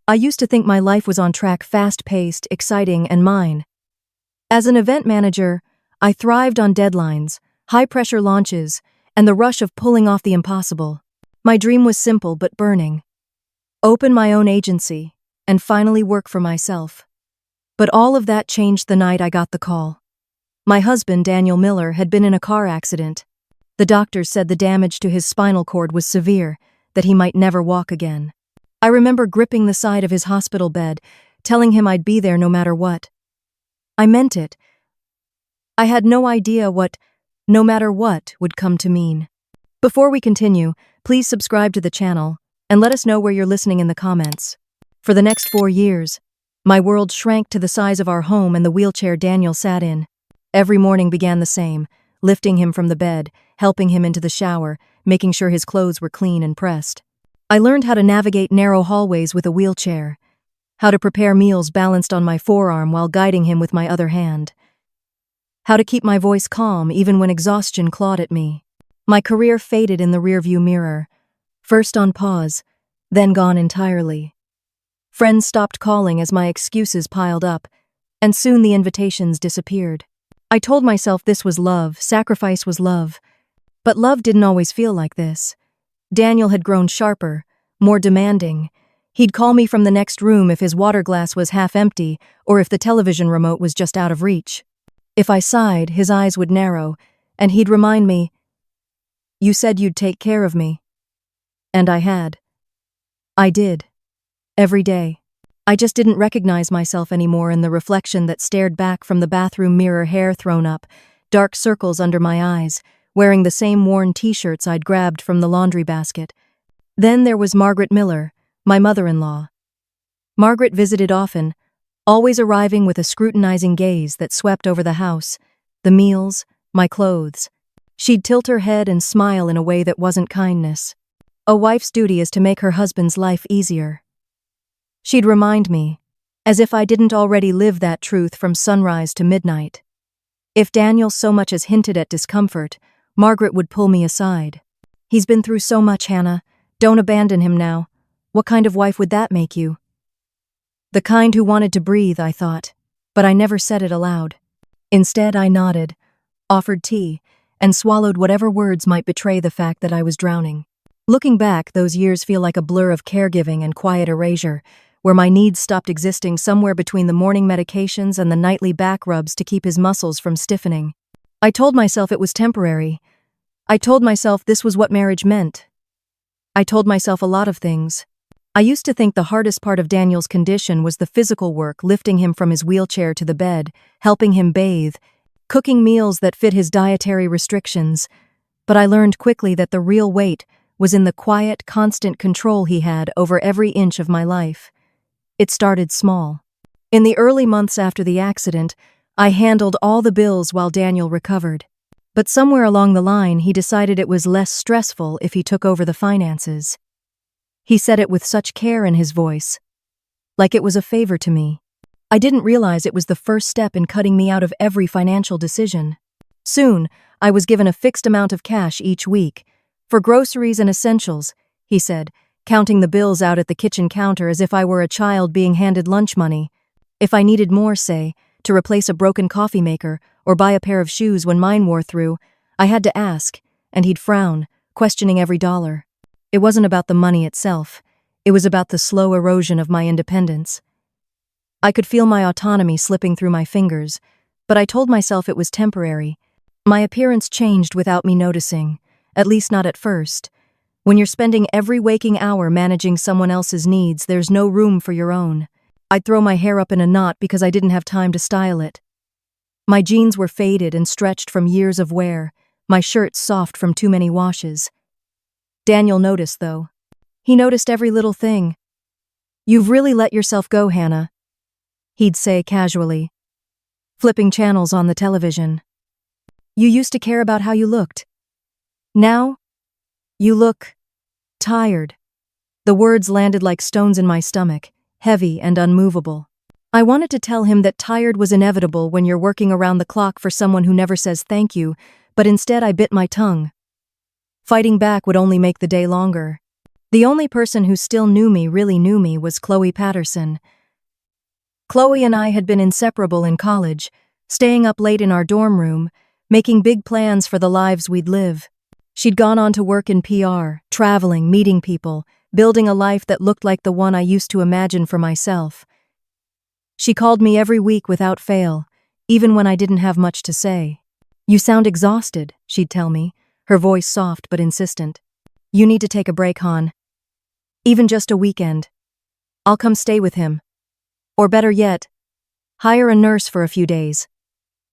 I used to think my life was on track, fast-paced, exciting, and mine. As an event manager, I thrived on deadlines, high-pressure launches, and the rush of pulling off the impossible. My dream was simple but burning. Open my own agency, and finally work for myself. But all of that changed the night I got the call. My husband, Daniel Miller, had been in a car accident. The doctors said the damage to his spinal cord was severe, that he might never walk again. I remember gripping the side of his hospital bed, telling him I'd be there no matter what. I meant it. I had no idea what "no matter what" would come to mean. Before we continue, please subscribe to the channel and let us know where you're listening in the comments. For the next 4 years, my world shrank to the size of our home and the wheelchair Daniel sat in. Every morning began the same, lifting him from the bed, helping him into the shower, making sure his clothes were clean and pressed. I learned how to navigate narrow hallways with a wheelchair, how to prepare meals balanced on my forearm while guiding him with my other hand, how to keep my voice calm even when exhaustion clawed at me. My career faded in the rearview mirror, first on pause, then gone entirely. Friends stopped calling as my excuses piled up, and soon the invitations disappeared. I told myself this was love, sacrifice was love. But love didn't always feel like this. Daniel had grown sharper, more demanding. He'd call me from the next room if his water glass was half empty or if the television remote was just out of reach. If I sighed, his eyes would narrow, and he'd remind me, "You said you'd take care of me." And I had. I did. Every day. I just didn't recognize myself anymore in the reflection that stared back from the bathroom mirror, hair thrown up, dark circles under my eyes, wearing the same worn t-shirts I'd grabbed from the laundry basket. Then there was Margaret Miller, my mother-in-law. Margaret visited often, always arriving with a scrutinizing gaze that swept over the house, the meals, my clothes. She'd tilt her head and smile in a way that wasn't kindness. A wife's duty is to make her husband's life easier. She'd remind me, as if I didn't already live that truth from sunrise to midnight. If Daniel so much as hinted at discomfort, Margaret would pull me aside. "He's been through so much, Hannah. Don't abandon him now. What kind of wife would that make you?" The kind who wanted to breathe, I thought, but I never said it aloud. Instead, I nodded, offered tea, and swallowed whatever words might betray the fact that I was drowning. Looking back, those years feel like a blur of caregiving and quiet erasure, where my needs stopped existing somewhere between the morning medications and the nightly back rubs to keep his muscles from stiffening. I told myself it was temporary. I told myself this was what marriage meant. I told myself a lot of things. I used to think the hardest part of Daniel's condition was the physical work, lifting him from his wheelchair to the bed, helping him bathe, cooking meals that fit his dietary restrictions. But I learned quickly that the real weight was in the quiet, constant control he had over every inch of my life. It started small. In the early months after the accident, I handled all the bills while Daniel recovered. But somewhere along the line, he decided it was less stressful if he took over the finances. He said it with such care in his voice, like it was a favor to me. I didn't realize it was the first step in cutting me out of every financial decision. Soon, I was given a fixed amount of cash each week, for groceries and essentials, he said, counting the bills out at the kitchen counter as if I were a child being handed lunch money. If I needed more, say, to replace a broken coffee maker or buy a pair of shoes when mine wore through, I had to ask, and he'd frown, questioning every dollar. It wasn't about the money itself. It was about the slow erosion of my independence. I could feel my autonomy slipping through my fingers, but I told myself it was temporary. My appearance changed without me noticing, at least not at first. When you're spending every waking hour managing someone else's needs, there's no room for your own. I'd throw my hair up in a knot because I didn't have time to style it. My jeans were faded and stretched from years of wear, my shirts soft from too many washes. Daniel noticed, though. He noticed every little thing. "You've really let yourself go, Hannah," he'd say casually, flipping channels on the television. "You used to care about how you looked. Now, you look tired." The words landed like stones in my stomach, heavy and unmovable. I wanted to tell him that tired was inevitable when you're working around the clock for someone who never says thank you, but instead I bit my tongue. Fighting back would only make the day longer. The only person who still really knew me, was Chloe Patterson. Chloe and I had been inseparable in college, staying up late in our dorm room, making big plans for the lives we'd live. She'd gone on to work in PR, traveling, meeting people, building a life that looked like the one I used to imagine for myself. She called me every week without fail, even when I didn't have much to say. "You sound exhausted," she'd tell me, her voice soft but insistent. "You need to take a break, hon. Even just a weekend. I'll come stay with him. Or better yet, hire a nurse for a few days.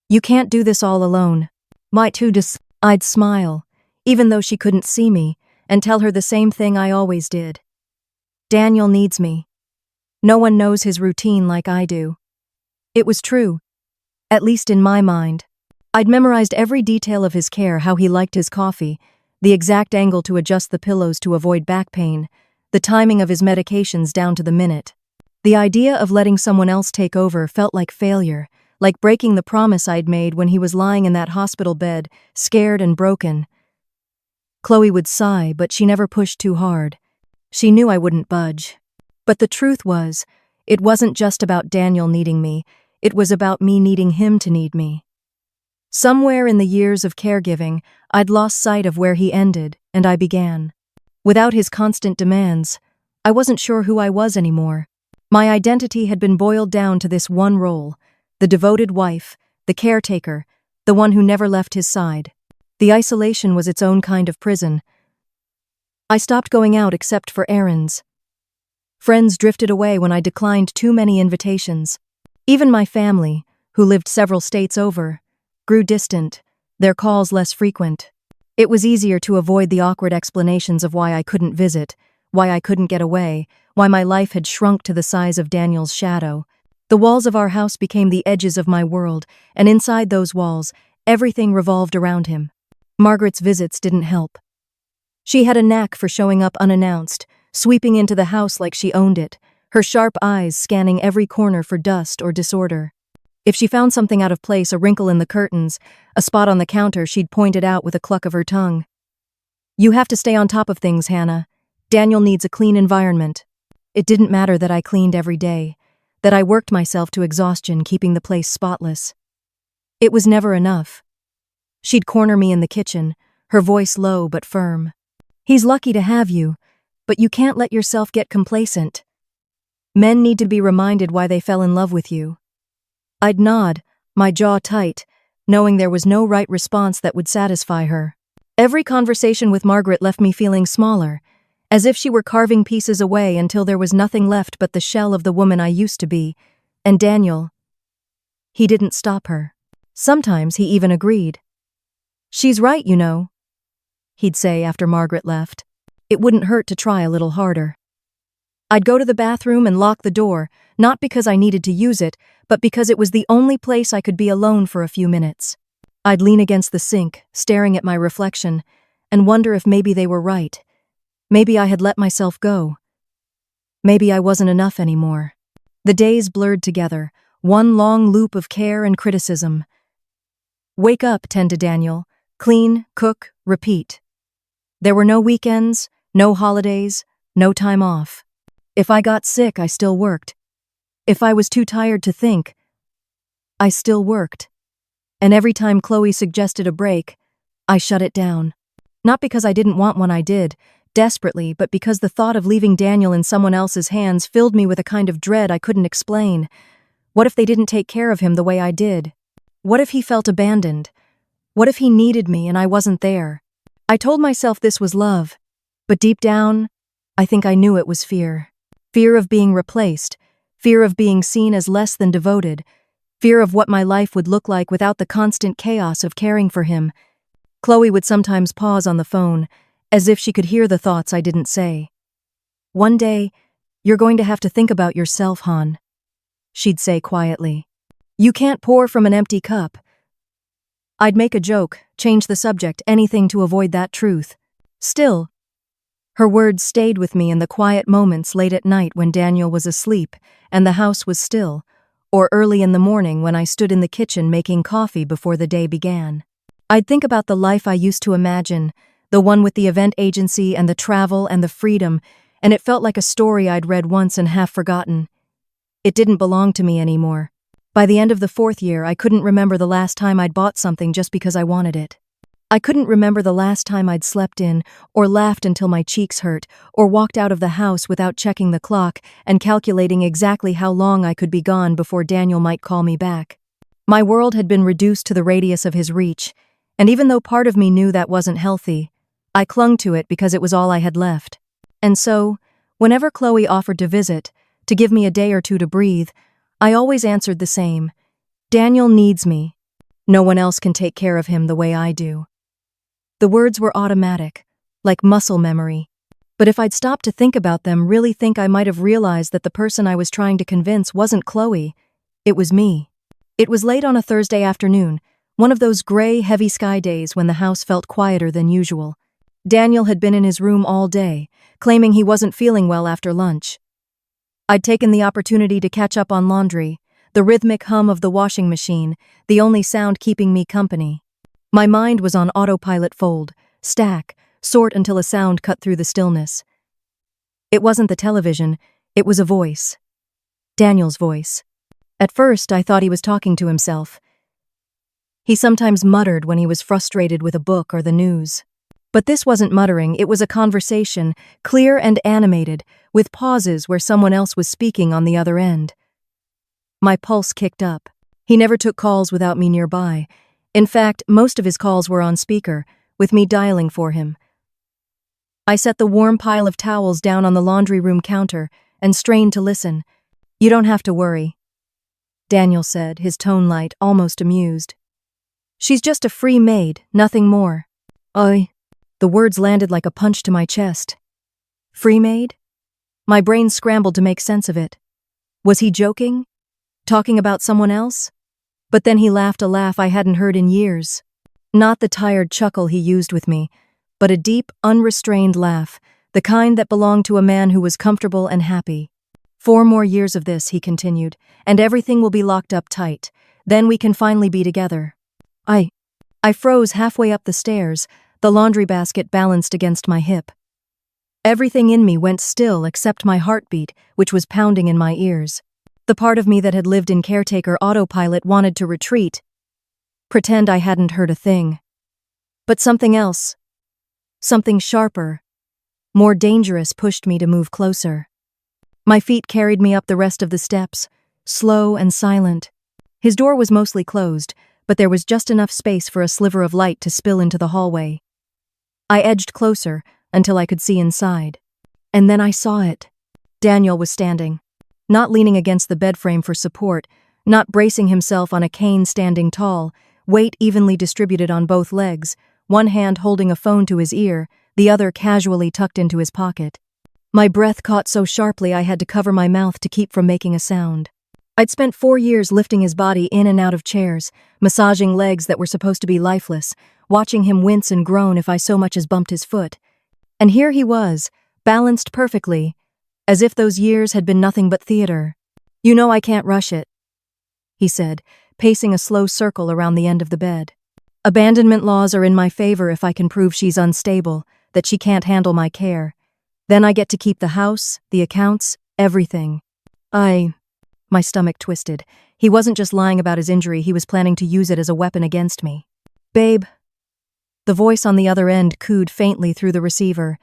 You can't do this all alone." I'd smile, even though she couldn't see me, and tell her the same thing I always did. Daniel needs me. No one knows his routine like I do. It was true, at least in my mind. I'd memorized every detail of his care, how he liked his coffee, the exact angle to adjust the pillows to avoid back pain, the timing of his medications down to the minute. The idea of letting someone else take over felt like failure, like breaking the promise I'd made when he was lying in that hospital bed, scared and broken. Chloe would sigh, but she never pushed too hard. She knew I wouldn't budge. But the truth was, it wasn't just about Daniel needing me, it was about me needing him to need me. Somewhere in the years of caregiving, I'd lost sight of where he ended, and I began. Without his constant demands, I wasn't sure who I was anymore. My identity had been boiled down to this one role: the devoted wife, the caretaker, the one who never left his side. The isolation was its own kind of prison. I stopped going out except for errands. Friends drifted away when I declined too many invitations. Even my family, who lived several states over, grew distant, their calls less frequent. It was easier to avoid the awkward explanations of why I couldn't visit, why I couldn't get away, why my life had shrunk to the size of Daniel's shadow. The walls of our house became the edges of my world, and inside those walls, everything revolved around him. Margaret's visits didn't help. She had a knack for showing up unannounced, sweeping into the house like she owned it, her sharp eyes scanning every corner for dust or disorder. If she found something out of place, a wrinkle in the curtains, a spot on the counter, she'd point it out with a cluck of her tongue. "You have to stay on top of things, Hannah. Daniel needs a clean environment." It didn't matter that I cleaned every day, that I worked myself to exhaustion keeping the place spotless. It was never enough. She'd corner me in the kitchen, her voice low but firm. "He's lucky to have you, but you can't let yourself get complacent. Men need to be reminded why they fell in love with you." I'd nod, my jaw tight, knowing there was no right response that would satisfy her. Every conversation with Margaret left me feeling smaller, as if she were carving pieces away until there was nothing left but the shell of the woman I used to be. And Daniel, he didn't stop her. Sometimes he even agreed. "She's right, you know," he'd say after Margaret left. It wouldn't hurt to try a little harder. I'd go to the bathroom and lock the door, not because I needed to use it, but because it was the only place I could be alone for a few minutes. I'd lean against the sink, staring at my reflection, and wonder if maybe they were right. Maybe I had let myself go. Maybe I wasn't enough anymore. The days blurred together, one long loop of care and criticism. Wake up, tend to Daniel. Clean, cook, repeat. There were no weekends, no holidays, no time off. If I got sick, I still worked. If I was too tired to think, I still worked. And every time Chloe suggested a break, I shut it down. Not because I didn't want one, I did, desperately, but because the thought of leaving Daniel in someone else's hands filled me with a kind of dread I couldn't explain. What if they didn't take care of him the way I did? What if he felt abandoned? What if he needed me and I wasn't there? I told myself this was love, but deep down, I think I knew it was fear. Fear of being replaced, fear of being seen as less than devoted, fear of what my life would look like without the constant chaos of caring for him. Chloe would sometimes pause on the phone, as if she could hear the thoughts I didn't say. "One day, you're going to have to think about yourself, hon," she'd say quietly. "You can't pour from an empty cup." I'd make a joke, change the subject, anything to avoid that truth. Still, her words stayed with me in the quiet moments late at night when Daniel was asleep and the house was still, or early in the morning when I stood in the kitchen making coffee before the day began. I'd think about the life I used to imagine, the one with the event agency and the travel and the freedom, and it felt like a story I'd read once and half forgotten. It didn't belong to me anymore. By the end of the 4th year, I couldn't remember the last time I'd bought something just because I wanted it. I couldn't remember the last time I'd slept in, or laughed until my cheeks hurt, or walked out of the house without checking the clock and calculating exactly how long I could be gone before Daniel might call me back. My world had been reduced to the radius of his reach, and even though part of me knew that wasn't healthy, I clung to it because it was all I had left. And so, whenever Chloe offered to visit, to give me a day or two to breathe, I always answered the same. Daniel needs me. No one else can take care of him the way I do. The words were automatic, like muscle memory. But if I'd stopped to think about them, really think, I might have realized that the person I was trying to convince wasn't Chloe. It was me. It was late on a Thursday afternoon, one of those gray, heavy sky days when the house felt quieter than usual. Daniel had been in his room all day, claiming he wasn't feeling well after lunch. I'd taken the opportunity to catch up on laundry, the rhythmic hum of the washing machine, the only sound keeping me company. My mind was on autopilot: fold, stack, sort until a sound cut through the stillness. It wasn't the television, it was a voice. Daniel's voice. At first, I thought he was talking to himself. He sometimes muttered when he was frustrated with a book or the news. But this wasn't muttering, it was a conversation, clear and animated, with pauses where someone else was speaking on the other end. My pulse kicked up. He never took calls without me nearby. In fact, most of his calls were on speaker, with me dialing for him. I set the warm pile of towels down on the laundry room counter and strained to listen. "You don't have to worry," Daniel said, his tone light, almost amused. "She's just a free maid, nothing more." The words landed like a punch to my chest. Free maid? My brain scrambled to make sense of it. Was he joking? Talking about someone else? But then he laughed a laugh I hadn't heard in years. Not the tired chuckle he used with me, but a deep, unrestrained laugh, the kind that belonged to a man who was comfortable and happy. 4 more years of this, he continued, and everything will be locked up tight. Then we can finally be together. I froze halfway up the stairs, the laundry basket balanced against my hip. Everything in me went still except my heartbeat, which was pounding in my ears. The part of me that had lived in caretaker autopilot wanted to retreat, pretend I hadn't heard a thing. But something else, something sharper, more dangerous, pushed me to move closer. My feet carried me up the rest of the steps, slow and silent. His door was mostly closed, but there was just enough space for a sliver of light to spill into the hallway. I edged closer until I could see inside. And then I saw it. Daniel was standing, not leaning against the bed frame for support, not bracing himself on a cane standing tall, weight evenly distributed on both legs, one hand holding a phone to his ear, the other casually tucked into his pocket. My breath caught so sharply I had to cover my mouth to keep from making a sound. I'd spent 4 years lifting his body in and out of chairs, massaging legs that were supposed to be lifeless, watching him wince and groan if I so much as bumped his foot. And here he was, balanced perfectly, as if those years had been nothing but theater. "You know I can't rush it," he said, pacing a slow circle around the end of the bed. "Abandonment laws are in my favor if I can prove she's unstable, that she can't handle my care. Then I get to keep the house, the accounts, everything." My stomach twisted. He wasn't just lying about his injury, he was planning to use it as a weapon against me. "Babe." The voice on the other end cooed faintly through the receiver.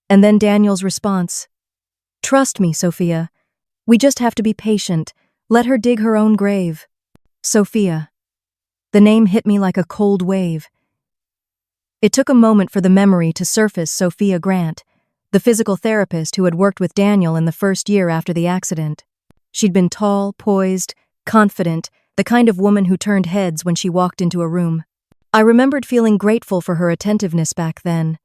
And then Daniel's response. "Trust me, Sophia. We just have to be patient. Let her dig her own grave." Sophia. The name hit me like a cold wave. It took a moment for the memory to surface. Sophia Grant, the physical therapist who had worked with Daniel in the first year after the accident. She'd been tall, poised, confident, the kind of woman who turned heads when she walked into a room. I remembered feeling grateful for her attentiveness back then,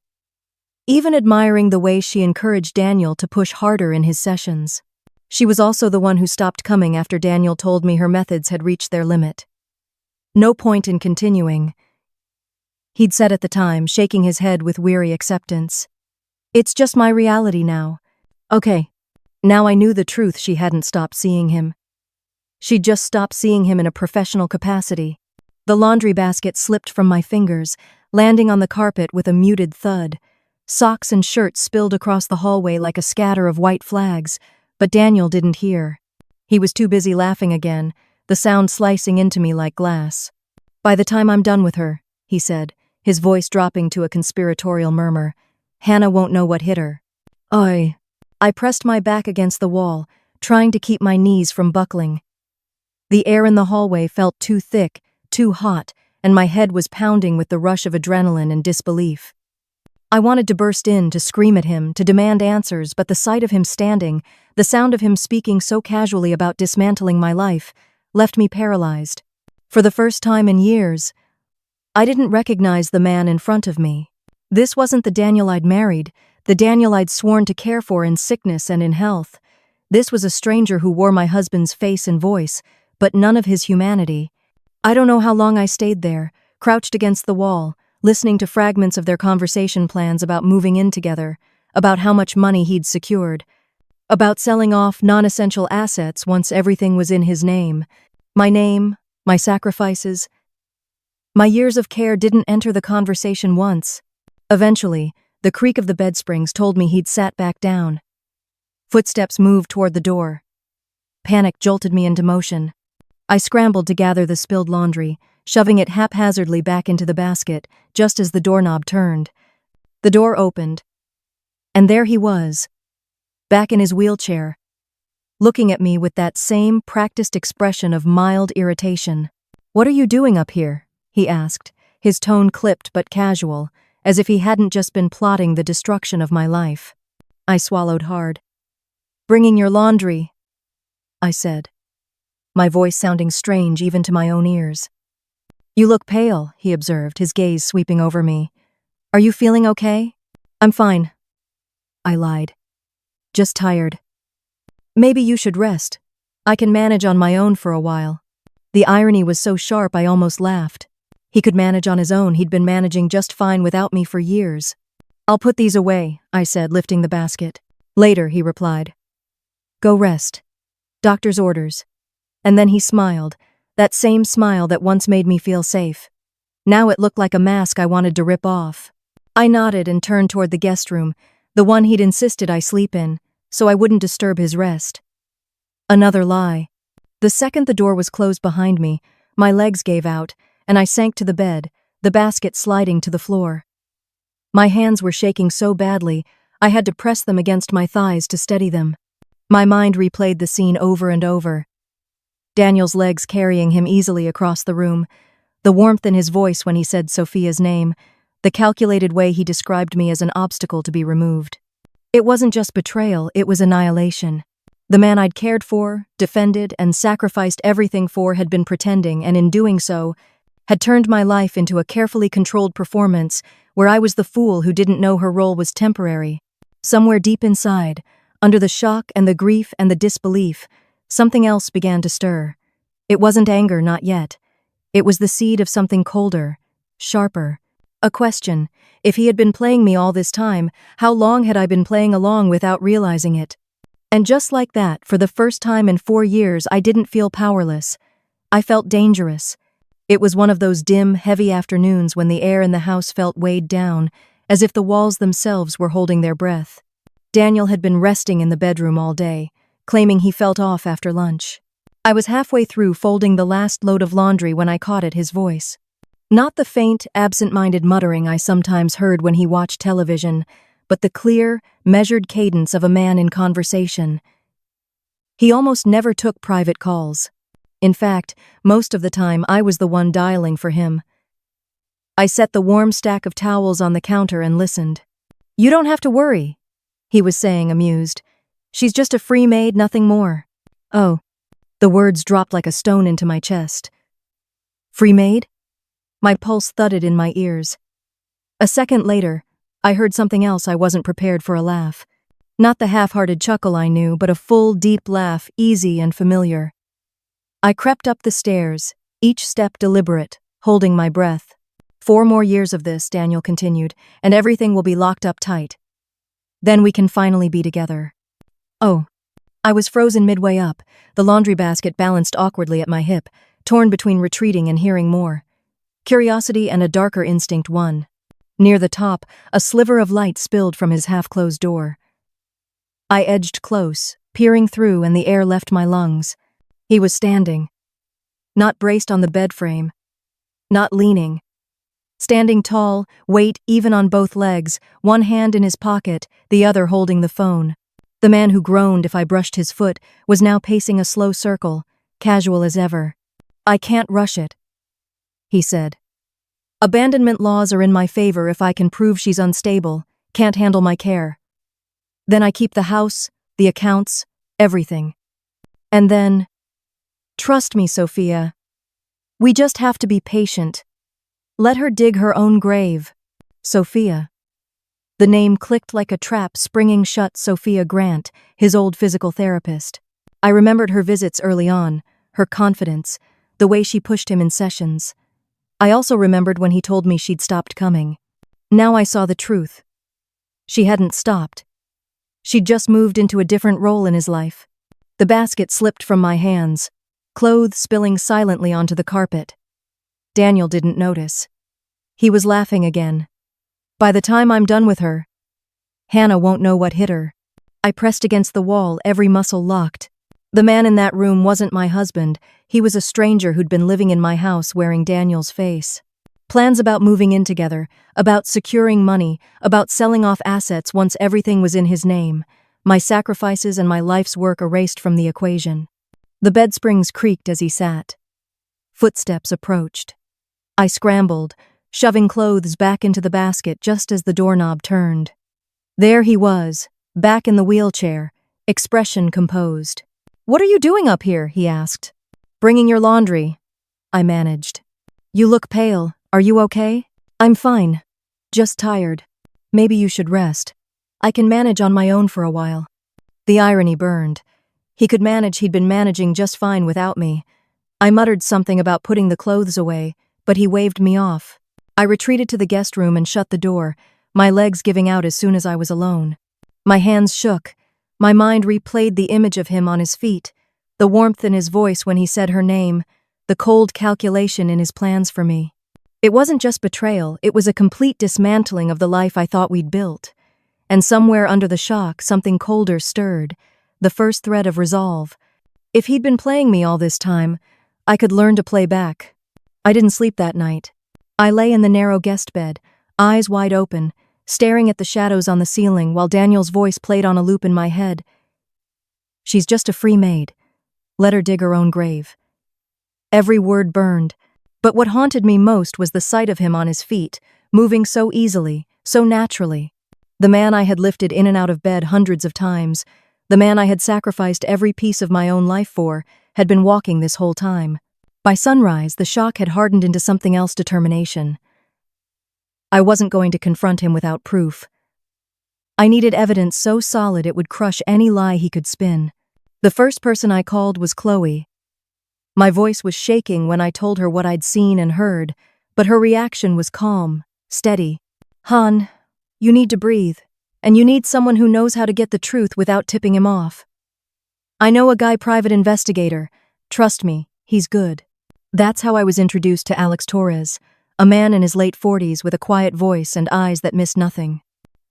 even admiring the way she encouraged Daniel to push harder in his sessions. She was also the one who stopped coming after Daniel told me her methods had reached their limit. "No point in continuing," he'd said at the time, shaking his head with weary acceptance. "It's just my reality now." Okay. Now I knew the truth. She hadn't stopped seeing him. She'd just stopped seeing him in a professional capacity. The laundry basket slipped from my fingers, landing on the carpet with a muted thud. Socks and shirts spilled across the hallway like a scatter of white flags, but Daniel didn't hear. He was too busy laughing again, the sound slicing into me like glass. "By the time I'm done with her," he said, his voice dropping to a conspiratorial murmur, "Hannah won't know what hit her." I pressed my back against the wall, trying to keep my knees from buckling. The air in the hallway felt too thick, too hot, and my head was pounding with the rush of adrenaline and disbelief. I wanted to burst in, to scream at him, to demand answers, but the sight of him standing, the sound of him speaking so casually about dismantling my life, left me paralyzed. For the first time in years, I didn't recognize the man in front of me. This wasn't the Daniel I'd married, the Daniel I'd sworn to care for in sickness and in health. This was a stranger who wore my husband's face and voice, but none of his humanity. I don't know how long I stayed there, crouched against the wall, listening to fragments of their conversation plans about moving in together, about how much money he'd secured, about selling off non-essential assets once everything was in his name. My name, my sacrifices, my years of care didn't enter the conversation once. Eventually, the creak of the bed springs told me he'd sat back down. Footsteps moved toward the door. Panic jolted me into motion. I scrambled to gather the spilled laundry, shoving it haphazardly back into the basket, just as the doorknob turned. The door opened, and there he was, back in his wheelchair, looking at me with that same practiced expression of mild irritation. "What are you doing up here?" he asked, his tone clipped but casual, as if he hadn't just been plotting the destruction of my life. I swallowed hard. "Bringing your laundry," I said, my voice sounding strange even to my own ears. "You look pale," he observed, his gaze sweeping over me. "Are you feeling okay?" "I'm fine," I lied. "Just tired." "Maybe you should rest. I can manage on my own for a while." The irony was so sharp I almost laughed. He could manage on his own, he'd been managing just fine without me for years. "I'll put these away," I said, lifting the basket. "Later," he replied. "Go rest. Doctor's orders." And then he smiled, that same smile that once made me feel safe. Now it looked like a mask I wanted to rip off. I nodded and turned toward the guest room, the one he'd insisted I sleep in, so I wouldn't disturb his rest. Another lie. The second the door was closed behind me, my legs gave out, and I sank to the bed, the basket sliding to the floor. My hands were shaking so badly, I had to press them against my thighs to steady them. My mind replayed the scene over and over. Daniel's legs carrying him easily across the room, the warmth in his voice when he said Sophia's name, the calculated way he described me as an obstacle to be removed. It wasn't just betrayal, it was annihilation. The man I'd cared for, defended, and sacrificed everything for had been pretending, and in doing so, had turned my life into a carefully controlled performance where I was the fool who didn't know her role was temporary. Somewhere deep inside, under the shock and the grief and the disbelief, something else began to stir. It wasn't anger, not yet. It was the seed of something colder, sharper. A question: if he had been playing me all this time, how long had I been playing along without realizing it? And just like that, for the first time in 4 years, I didn't feel powerless. I felt dangerous. It was one of those dim, heavy afternoons when the air in the house felt weighed down, as if the walls themselves were holding their breath. Daniel had been resting in the bedroom all day, claiming he felt off after lunch. I was halfway through folding the last load of laundry when I caught at his voice. Not the faint, absent-minded muttering I sometimes heard when he watched television, but the clear, measured cadence of a man in conversation. He almost never took private calls. In fact, most of the time I was the one dialing for him. I set the warm stack of towels on the counter and listened. "You don't have to worry," he was saying, amused. "She's just a free maid, nothing more." "Oh." The words dropped like a stone into my chest. "Free maid?" My pulse thudded in my ears. A second later, I heard something else. I wasn't prepared for a laugh. Not the half-hearted chuckle I knew, but a full, deep laugh, easy and familiar. I crept up the stairs, each step deliberate, holding my breath. 4 more years of this, Daniel continued, and everything will be locked up tight. Then we can finally be together. Oh. I was frozen midway up, the laundry basket balanced awkwardly at my hip, torn between retreating and hearing more. Curiosity and a darker instinct won. Near the top, a sliver of light spilled from his half-closed door. I edged close, peering through, and the air left my lungs. He was standing. Not braced on the bed frame. Not leaning. Standing tall, weight even on both legs, one hand in his pocket, the other holding the phone. The man who groaned if I brushed his foot was now pacing a slow circle, casual as ever. "I can't rush it," he said. "Abandonment laws are in my favor if I can prove she's unstable, can't handle my care. Then I keep the house, the accounts, everything. And then, trust me, Sophia. We just have to be patient. Let her dig her own grave." Sophia. The name clicked like a trap springing shut. Sophia Grant, his old physical therapist. I remembered her visits early on, her confidence, the way she pushed him in sessions. I also remembered when he told me she'd stopped coming. Now I saw the truth. She hadn't stopped. She'd just moved into a different role in his life. The basket slipped from my hands, clothes spilling silently onto the carpet. Daniel didn't notice. He was laughing again. "By the time I'm done with her, Hannah won't know what hit her." I pressed against the wall, every muscle locked. The man in that room wasn't my husband. He was a stranger who'd been living in my house wearing Daniel's face. Plans about moving in together, about securing money, about selling off assets once everything was in his name. My sacrifices and my life's work erased from the equation. The bed springs creaked as he sat. Footsteps approached. I scrambled, shoving clothes back into the basket just as the doorknob turned. There he was, back in the wheelchair, expression composed. "What are you doing up here?" he asked. "Bringing your laundry," I managed. "You look pale. Are you okay?" "I'm fine. Just tired. Maybe you should rest. I can manage on my own for a while." The irony burned. He could manage. He'd been managing just fine without me. I muttered something about putting the clothes away, but he waved me off. I retreated to the guest room and shut the door, my legs giving out as soon as I was alone. My hands shook. My mind replayed the image of him on his feet, the warmth in his voice when he said her name, the cold calculation in his plans for me. It wasn't just betrayal, it was a complete dismantling of the life I thought we'd built. And somewhere under the shock, something colder stirred, the first thread of resolve. If he'd been playing me all this time, I could learn to play back. I didn't sleep that night. I lay in the narrow guest bed, eyes wide open, staring at the shadows on the ceiling while Daniel's voice played on a loop in my head. "She's just a free maid. Let her dig her own grave." Every word burned, but what haunted me most was the sight of him on his feet, moving so easily, so naturally. The man I had lifted in and out of bed hundreds of times, the man I had sacrificed every piece of my own life for, had been walking this whole time. By sunrise, the shock had hardened into something else: determination. I wasn't going to confront him without proof. I needed evidence so solid it would crush any lie he could spin. The first person I called was Chloe. My voice was shaking when I told her what I'd seen and heard, but her reaction was calm, steady. "Han, you need to breathe, and you need someone who knows how to get the truth without tipping him off. I know a guy, private investigator. Trust me, he's good." That's how I was introduced to Alex Torres, a man in his late 40s with a quiet voice and eyes that missed nothing.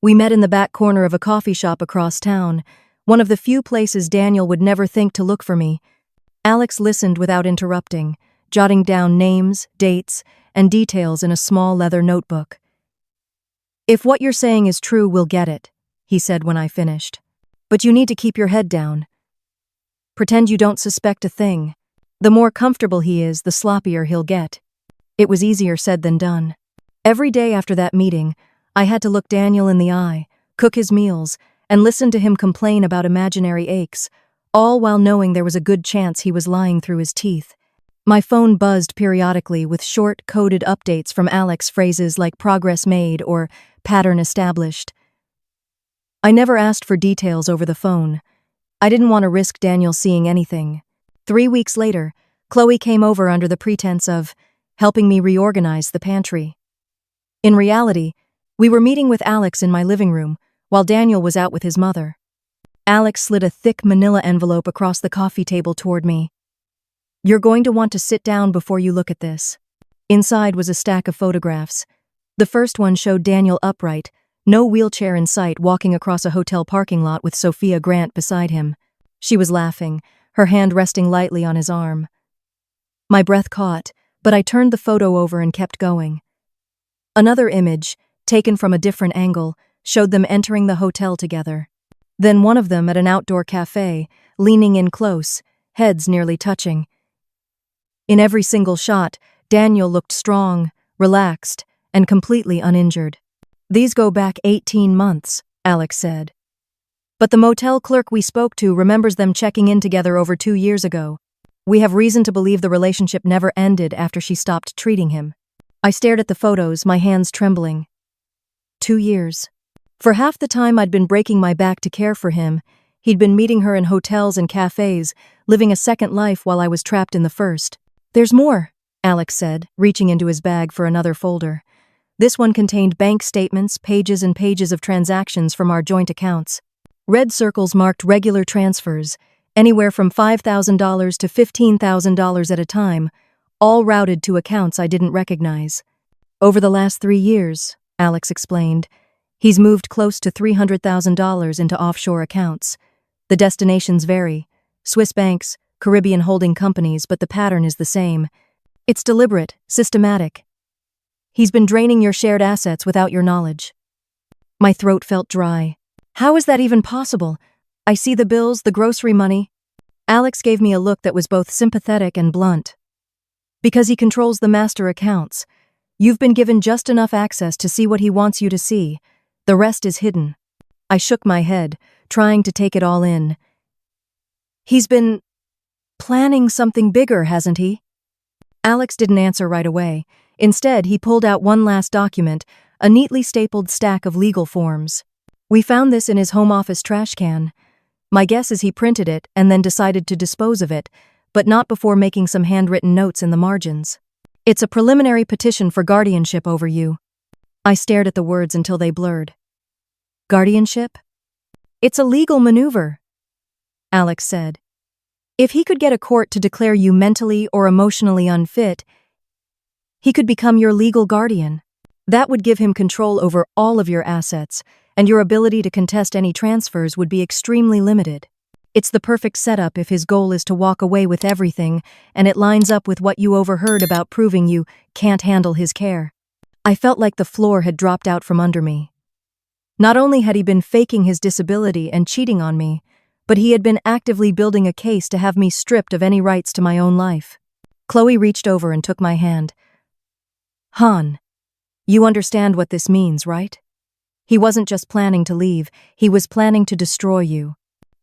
We met in the back corner of a coffee shop across town, one of the few places Daniel would never think to look for me. Alex listened without interrupting, jotting down names, dates, and details in a small leather notebook. "If what you're saying is true, we'll get it," he said when I finished. "But you need to keep your head down. Pretend you don't suspect a thing. The more comfortable he is, the sloppier he'll get." It was easier said than done. Every day after that meeting, I had to look Daniel in the eye, cook his meals, and listen to him complain about imaginary aches, all while knowing there was a good chance he was lying through his teeth. My phone buzzed periodically with short, coded updates from Alex, phrases like "progress made" or "pattern established." I never asked for details over the phone. I didn't want to risk Daniel seeing anything. 3 weeks later, Chloe came over under the pretense of helping me reorganize the pantry. In reality, we were meeting with Alex in my living room, while Daniel was out with his mother. Alex slid a thick manila envelope across the coffee table toward me. "You're going to want to sit down before you look at this." Inside was a stack of photographs. The first one showed Daniel upright, no wheelchair in sight, walking across a hotel parking lot with Sophia Grant beside him. She was laughing, her hand resting lightly on his arm. My breath caught, but I turned the photo over and kept going. Another image, taken from a different angle, showed them entering the hotel together. Then one of them at an outdoor cafe, leaning in close, heads nearly touching. In every single shot, Daniel looked strong, relaxed, and completely uninjured. "These go back 18 months, Alex said. "But the motel clerk we spoke to remembers them checking in together over 2 years ago. We have reason to believe the relationship never ended after she stopped treating him." I stared at the photos, my hands trembling. 2 years. For half the time I'd been breaking my back to care for him, he'd been meeting her in hotels and cafes, living a second life while I was trapped in the first. "There's more," Alex said, reaching into his bag for another folder. This one contained bank statements, pages and pages of transactions from our joint accounts. Red circles marked regular transfers, anywhere from $5,000 to $15,000 at a time, all routed to accounts I didn't recognize. "Over the last 3 years," Alex explained, "he's moved close to $300,000 into offshore accounts. The destinations vary, Swiss banks, Caribbean holding companies, but the pattern is the same. It's deliberate, systematic. He's been draining your shared assets without your knowledge." My throat felt dry. How is that even possible? I see the bills, the grocery money. Alex gave me a look that was both sympathetic and blunt. "Because he controls the master accounts. You've been given just enough access to see what he wants you to see. The rest is hidden." I shook my head, trying to take it all in. "He's been planning something bigger, hasn't he?" Alex didn't answer right away. Instead, he pulled out one last document, a neatly stapled stack of legal forms. "We found this in his home office trash can. My guess is he printed it and then decided to dispose of it, but not before making some handwritten notes in the margins. It's a preliminary petition for guardianship over you." I stared at the words until they blurred. "Guardianship? It's a legal maneuver," Alex said. "If he could get a court to declare you mentally or emotionally unfit, he could become your legal guardian. That would give him control over all of your assets, and your ability to contest any transfers would be extremely limited. It's the perfect setup if his goal is to walk away with everything, and it lines up with what you overheard about proving you can't handle his care." I felt like the floor had dropped out from under me. Not only had he been faking his disability and cheating on me, but he had been actively building a case to have me stripped of any rights to my own life. Chloe reached over and took my hand. "Han, you understand what this means, right? He wasn't just planning to leave, he was planning to destroy you."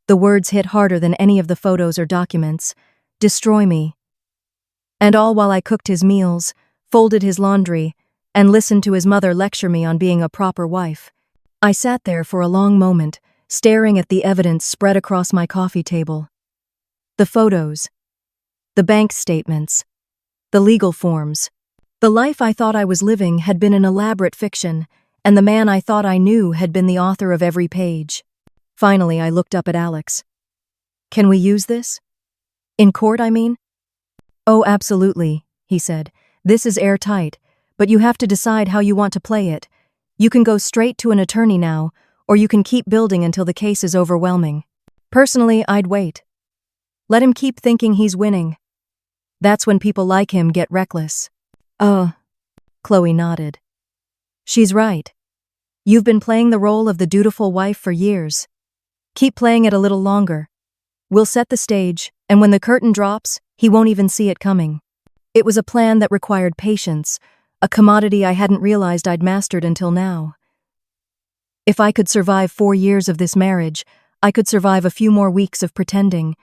The words hit harder than any of the photos or documents. Destroy me. And all while I cooked his meals, folded his laundry, and listened to his mother lecture me on being a proper wife. I sat there for a long moment, staring at the evidence spread across my coffee table. The photos, the bank statements, the legal forms. The life I thought I was living had been an elaborate fiction, and the man I thought I knew had been the author of every page. Finally, I looked up at Alex. "Can we use this? In court, I mean?" "Oh, absolutely," he said. "This is airtight, but you have to decide how you want to play it. You can go straight to an attorney now, or you can keep building until the case is overwhelming. Personally, I'd wait. Let him keep thinking he's winning. That's when people like him get reckless." Chloe nodded. "She's right. You've been playing the role of the dutiful wife for years. Keep playing it a little longer. We'll set the stage, and when the curtain drops, he won't even see it coming." It was a plan that required patience, a commodity I hadn't realized I'd mastered until now. If I could survive 4 years of this marriage, I could survive a few more weeks of pretending.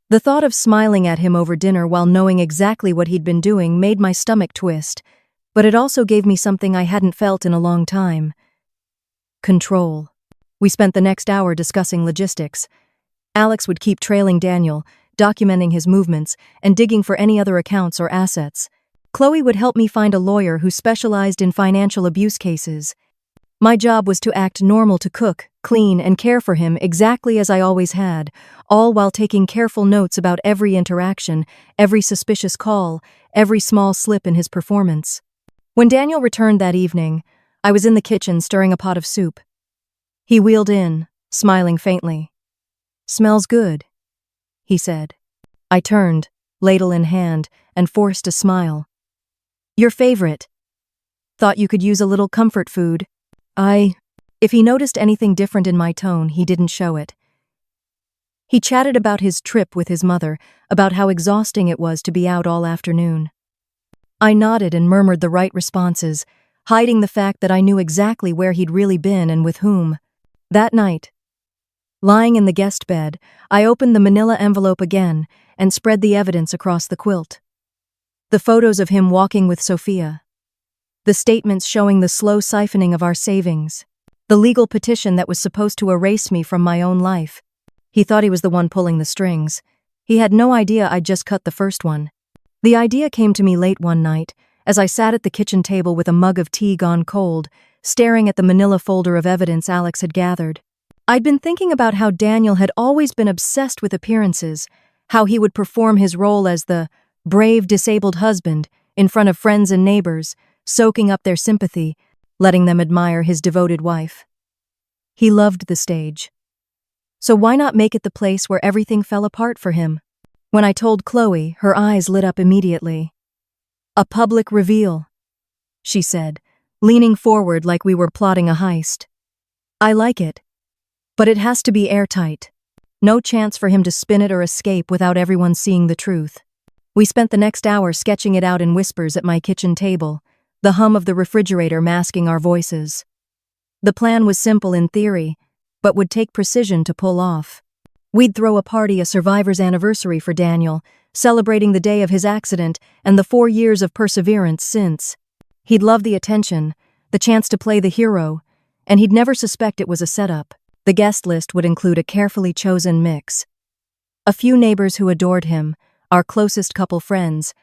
The thought of smiling at him over dinner while knowing exactly what he'd been doing made my stomach twist, but it also gave me something I hadn't felt in a long time. Control. We spent the next hour discussing logistics. Alex would keep trailing Daniel, documenting his movements, and digging for any other accounts or assets. Chloe would help me find a lawyer who specialized in financial abuse cases. My job was to act normal, to cook, clean, and care for him exactly as I always had, all while taking careful notes about every interaction, every suspicious call, every small slip in his performance. When Daniel returned that evening, I was in the kitchen stirring a pot of soup. He wheeled in, smiling faintly. "Smells good," he said. I turned, ladle in hand, and forced a smile. "Your favorite. Thought you could use a little comfort food." If he noticed anything different in my tone, he didn't show it. He chatted about his trip with his mother, about how exhausting it was to be out all afternoon. I nodded and murmured the right responses, hiding the fact that I knew exactly where he'd really been and with whom. That night, lying in the guest bed, I opened the manila envelope again and spread the evidence across the quilt. The photos of him walking with Sophia. The statements showing the slow siphoning of our savings. The legal petition that was supposed to erase me from my own life. He thought he was the one pulling the strings. He had no idea I'd just cut the first one. The idea came to me late one night, as I sat at the kitchen table with a mug of tea gone cold, staring at the manila folder of evidence Alex had gathered. I'd been thinking about how Daniel had always been obsessed with appearances, how he would perform his role as the brave disabled husband in front of friends and neighbors, soaking up their sympathy, letting them admire his devoted wife. He loved the stage. So why not make it the place where everything fell apart for him? When I told Chloe, her eyes lit up immediately. "A public reveal," she said, leaning forward like we were plotting a heist. "I like it. But it has to be airtight. No chance for him to spin it or escape without everyone seeing the truth." We spent the next hour sketching it out in whispers at my kitchen table, the hum of the refrigerator masking our voices. The plan was simple in theory, but would take precision to pull off. We'd throw a party, a survivor's anniversary for Daniel, celebrating the day of his accident and the 4 years of perseverance since. He'd love the attention, the chance to play the hero, and he'd never suspect it was a setup. The guest list would include a carefully chosen mix. A few neighbors who adored him, our closest couple friends,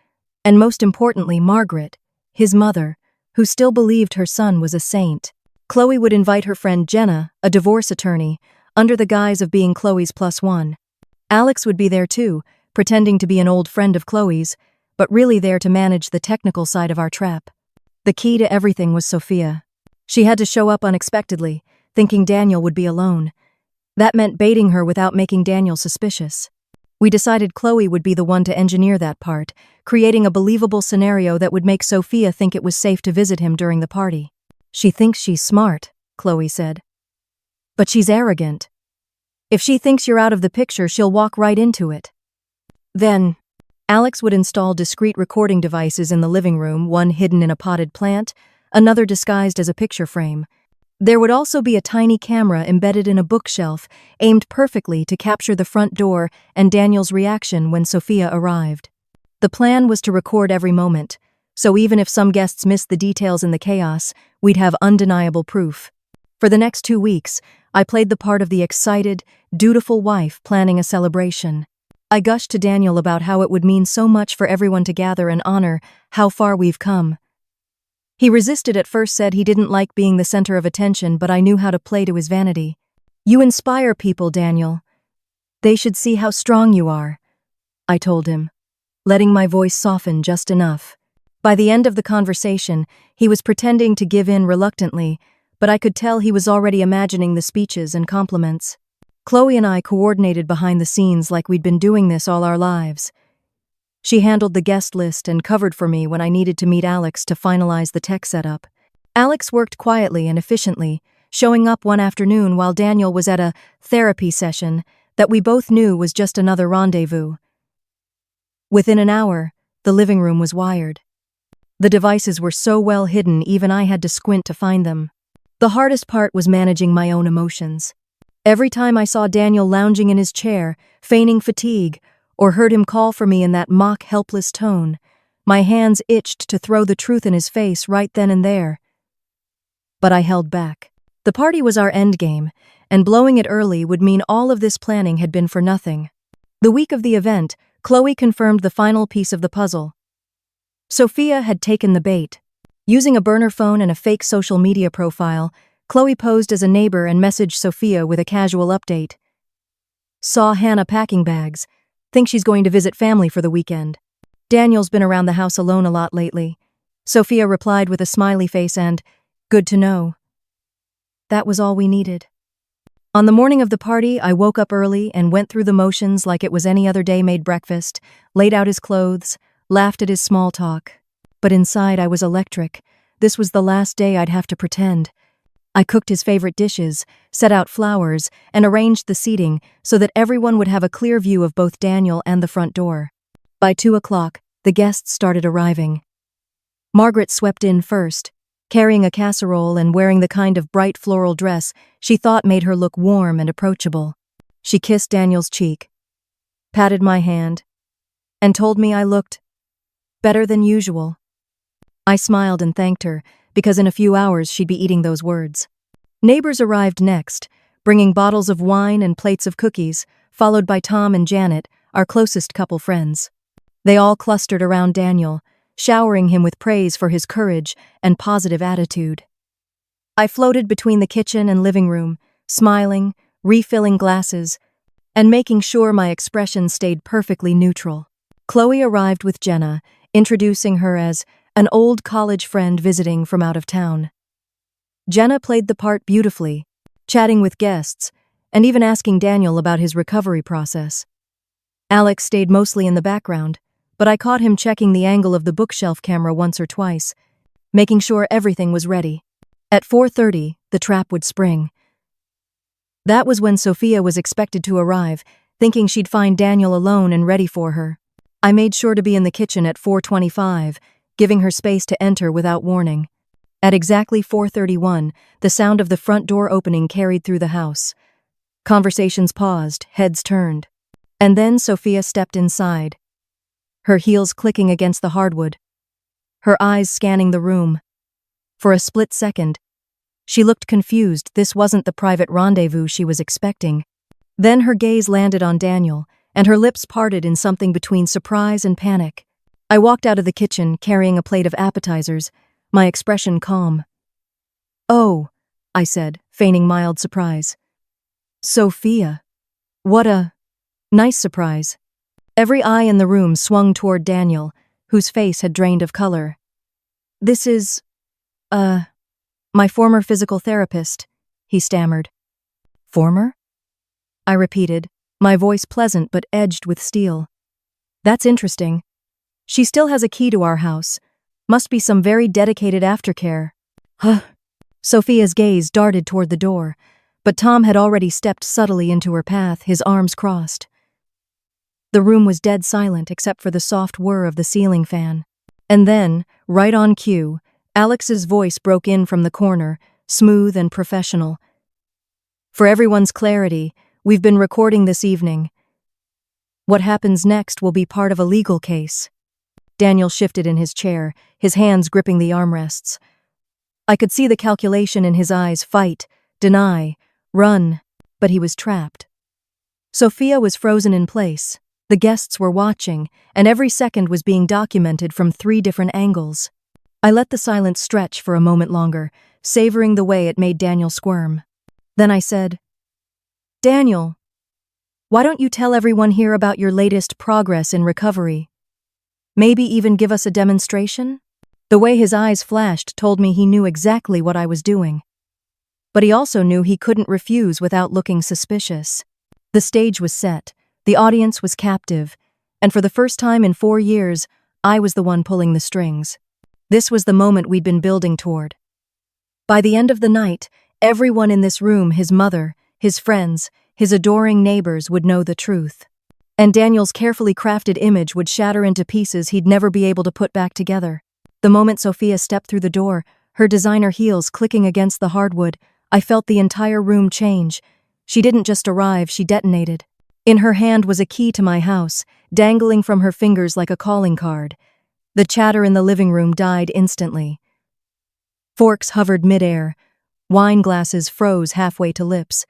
and most importantly, Margaret, his mother, who still believed her son was a saint. Chloe would invite her friend Jenna, a divorce attorney, under the guise of being Chloe's +1. Alex would be there too, pretending to be an old friend of Chloe's, but really there to manage the technical side of our trap. The key to everything was Sophia. She had to show up unexpectedly, thinking Daniel would be alone. That meant baiting her without making Daniel suspicious. We decided Chloe would be the one to engineer that part, creating a believable scenario that would make Sophia think it was safe to visit him during the party. "She thinks she's smart," Chloe said. "But she's arrogant. If she thinks you're out of the picture, she'll walk right into it." Then, Alex would install discreet recording devices in the living room, one hidden in a potted plant, another disguised as a picture frame. There would also be a tiny camera embedded in a bookshelf, aimed perfectly to capture the front door and Daniel's reaction when Sophia arrived. The plan was to record every moment, so even if some guests missed the details in the chaos, we'd have undeniable proof. For the next 2 weeks, I played the part of the excited, dutiful wife planning a celebration. I gushed to Daniel about how it would mean so much for everyone to gather and honor how far we've come. He resisted at first, said he didn't like being the center of attention, but I knew how to play to his vanity. "You inspire people, Daniel. They should see how strong you are," I told him, letting my voice soften just enough. By the end of the conversation, he was pretending to give in reluctantly, but I could tell he was already imagining the speeches and compliments. Chloe and I coordinated behind the scenes like we'd been doing this all our lives. She handled the guest list and covered for me when I needed to meet Alex to finalize the tech setup. Alex worked quietly and efficiently, showing up one afternoon while Daniel was at a therapy session that we both knew was just another rendezvous. Within an hour, the living room was wired. The devices were so well hidden even I had to squint to find them. The hardest part was managing my own emotions. Every time I saw Daniel lounging in his chair, feigning fatigue, or heard him call for me in that mock helpless tone, my hands itched to throw the truth in his face right then and there. But I held back. The party was our endgame, and blowing it early would mean all of this planning had been for nothing. The week of the event, Chloe confirmed the final piece of the puzzle. Sophia had taken the bait. Using a burner phone and a fake social media profile, Chloe posed as a neighbor and messaged Sophia with a casual update. Saw Hannah packing bags. Think she's going to visit family for the weekend. Daniel's been around the house alone a lot lately. Sophia replied with a smiley face and, good to know. That was all we needed. On the morning of the party, I woke up early and went through the motions like it was any other day, made breakfast, laid out his clothes, laughed at his small talk. But inside I was electric. This was the last day I'd have to pretend. I cooked his favorite dishes, set out flowers, and arranged the seating so that everyone would have a clear view of both Daniel and the front door. By 2:00, the guests started arriving. Margaret swept in first, carrying a casserole and wearing the kind of bright floral dress she thought made her look warm and approachable. She kissed Daniel's cheek, patted my hand, and told me I looked better than usual. I smiled and thanked her, because in a few hours she'd be eating those words. Neighbors arrived next, bringing bottles of wine and plates of cookies, followed by Tom and Janet, our closest couple friends. They all clustered around Daniel, showering him with praise for his courage and positive attitude. I floated between the kitchen and living room, smiling, refilling glasses, and making sure my expression stayed perfectly neutral. Chloe arrived with Jenna, introducing her as an old college friend visiting from out of town. Jenna played the part beautifully, chatting with guests, and even asking Daniel about his recovery process. Alex stayed mostly in the background, but I caught him checking the angle of the bookshelf camera once or twice, making sure everything was ready. At 4:30, the trap would spring. That was when Sophia was expected to arrive, thinking she'd find Daniel alone and ready for her. I made sure to be in the kitchen at 4:25, giving her space to enter without warning. At exactly 4:31, the sound of the front door opening carried through the house. Conversations paused, heads turned. And then Sophia stepped inside, her heels clicking against the hardwood, her eyes scanning the room. For a split second, she looked confused. This wasn't the private rendezvous she was expecting. Then her gaze landed on Daniel, and her lips parted in something between surprise and panic. I walked out of the kitchen, carrying a plate of appetizers, my expression calm. "Oh," I said, feigning mild surprise. "Sophia. What a nice surprise." Every eye in the room swung toward Daniel, whose face had drained of color. "This is, my former physical therapist," he stammered. "Former?" I repeated, my voice pleasant but edged with steel. "That's interesting. She still has a key to our house. Must be some very dedicated aftercare." Huh. Sophia's gaze darted toward the door, but Tom had already stepped subtly into her path, his arms crossed. The room was dead silent except for the soft whir of the ceiling fan. And then, right on cue, Alex's voice broke in from the corner, smooth and professional. "For everyone's clarity, we've been recording this evening. What happens next will be part of a legal case." Daniel shifted in his chair, his hands gripping the armrests. I could see the calculation in his eyes: fight, deny, run, but he was trapped. Sophia was frozen in place. The guests were watching, and every second was being documented from 3 different angles. I let the silence stretch for a moment longer, savoring the way it made Daniel squirm. Then I said, "Daniel, why don't you tell everyone here about your latest progress in recovery? Maybe even give us a demonstration?" The way his eyes flashed told me he knew exactly what I was doing. But he also knew he couldn't refuse without looking suspicious. The stage was set, the audience was captive, and for the first time in 4 years, I was the one pulling the strings. This was the moment we'd been building toward. By the end of the night, everyone in this room, his mother, his friends, his adoring neighbors, would know the truth. And Daniel's carefully crafted image would shatter into pieces he'd never be able to put back together. The moment Sophia stepped through the door, her designer heels clicking against the hardwood, I felt the entire room change. She didn't just arrive, she detonated. In her hand was a key to my house, dangling from her fingers like a calling card. The chatter in the living room died instantly. Forks hovered midair. Wine glasses froze halfway to lips.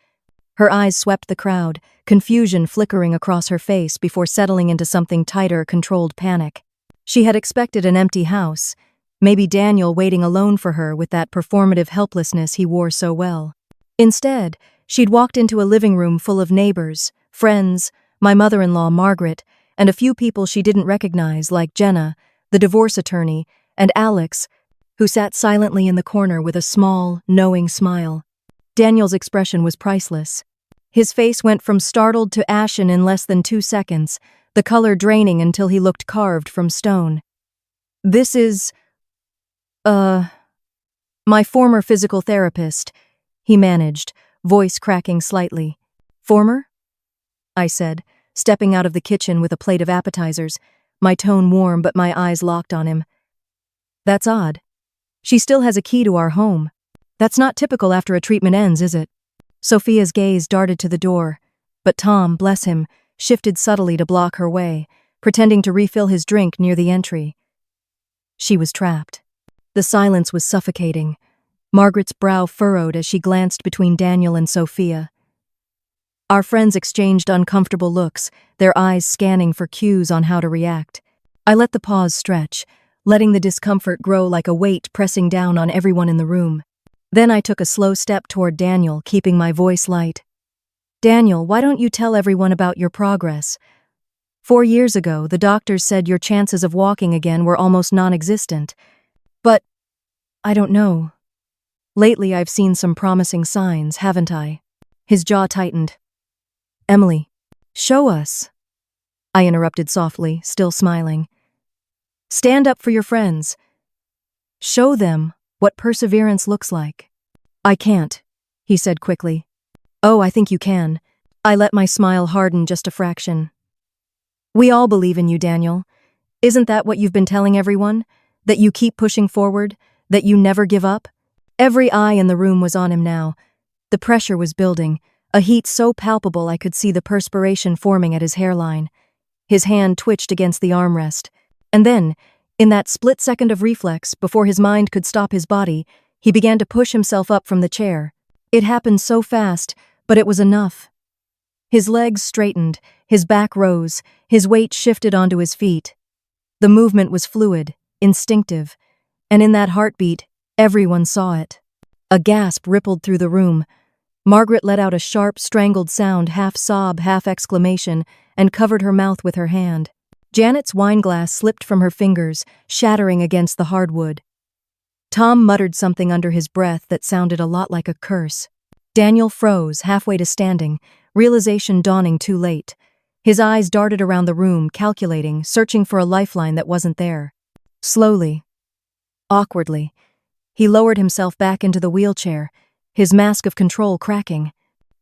Her eyes swept the crowd, confusion flickering across her face before settling into something tighter, controlled panic. She had expected an empty house, Maybe Daniel waiting alone for her with that performative helplessness he wore so well. Instead, she'd walked into a living room full of neighbors, friends, my mother-in-law Margaret, and a few people she didn't recognize like Jenna, the divorce attorney, and Alex, who sat silently in the corner with a small, knowing smile. Daniel's expression was priceless. His face went from startled to ashen in less than 2 seconds, the color draining until he looked carved from stone. "This is, my former physical therapist," he managed, voice cracking slightly. "Former?" I said, stepping out of the kitchen with a plate of appetizers, my tone warm but my eyes locked on him. "That's odd. She still has a key to our home. That's not typical after a treatment ends, is it?" Sophia's gaze darted to the door, but Tom, bless him, shifted subtly to block her way, pretending to refill his drink near the entry. She was trapped. The silence was suffocating. Margaret's brow furrowed as she glanced between Daniel and Sophia. Our friends exchanged uncomfortable looks, their eyes scanning for cues on how to react. I let the pause stretch, letting the discomfort grow like a weight pressing down on everyone in the room. Then I took a slow step toward Daniel, keeping my voice light. "Daniel, why don't you tell everyone about your progress? 4 years ago, the doctors said your chances of walking again were almost non-existent. But, I don't know. Lately I've seen some promising signs, haven't I?" His jaw tightened. "Emily, show us," I interrupted softly, still smiling. "Stand up for your friends. Show them what perseverance looks like." "I can't," he said quickly. "Oh, I think you can." I let my smile harden just a fraction. "We all believe in you, Daniel. Isn't that what you've been telling everyone? That you keep pushing forward? That you never give up?" Every eye in the room was on him now. The pressure was building, a heat so palpable I could see the perspiration forming at his hairline. His hand twitched against the armrest. And then, in that split second of reflex, before his mind could stop his body, he began to push himself up from the chair. It happened so fast, but it was enough. His legs straightened, his back rose, his weight shifted onto his feet. The movement was fluid, instinctive, and in that heartbeat, everyone saw it. A gasp rippled through the room. Margaret let out a sharp, strangled sound, half sob, half exclamation, and covered her mouth with her hand. Janet's wineglass slipped from her fingers, shattering against the hardwood. Tom muttered something under his breath that sounded a lot like a curse. Daniel froze, halfway to standing, realization dawning too late. His eyes darted around the room, calculating, searching for a lifeline that wasn't there. Slowly, awkwardly, he lowered himself back into the wheelchair, his mask of control cracking.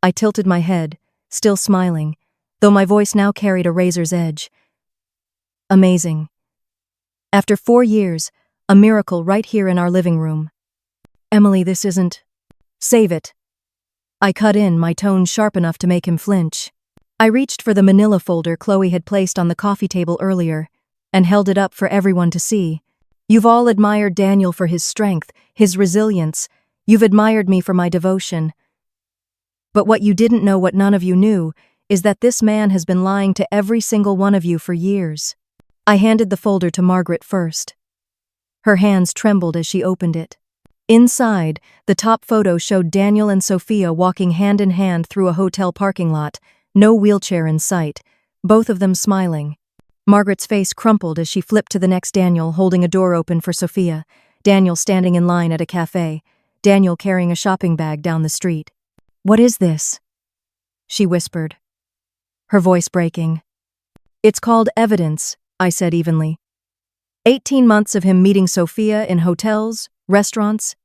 I tilted my head, still smiling, though my voice now carried a razor's edge. Amazing. After 4 years, a miracle right here in our living room. "Emily, this isn't..." "Save it." I cut in, my tone sharp enough to make him flinch. I reached for the manila folder Chloe had placed on the coffee table earlier, and held it up for everyone to see. "You've all admired Daniel for his strength, his resilience. You've admired me for my devotion. But what you didn't know, what none of you knew, is that this man has been lying to every single one of you for years." I handed the folder to Margaret first. Her hands trembled as she opened it. Inside, the top photo showed Daniel and Sophia walking hand in hand through a hotel parking lot, no wheelchair in sight, both of them smiling. Margaret's face crumpled as she flipped to the next Daniel, holding a door open for Sophia, Daniel standing in line at a cafe, Daniel carrying a shopping bag down the street. "What is this?" she whispered, her voice breaking. "It's called evidence," I said evenly. 18 months of him meeting Sophia in hotels, restaurants,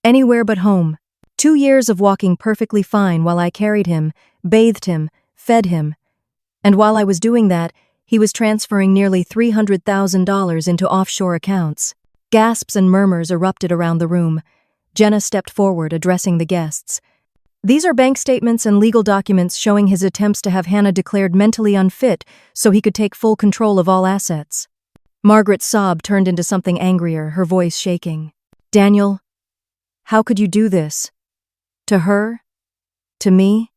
anywhere but home. 2 years of walking perfectly fine while I carried him, bathed him, fed him. And while I was doing that, he was transferring nearly $300,000 into offshore accounts. Gasps and murmurs erupted around the room. Jenna stepped forward, addressing the guests. "These are bank statements and legal documents showing his attempts to have Hannah declared mentally unfit so he could take full control of all assets." Margaret's sob turned into something angrier, her voice shaking. "Daniel, how could you do this? To her? To me?"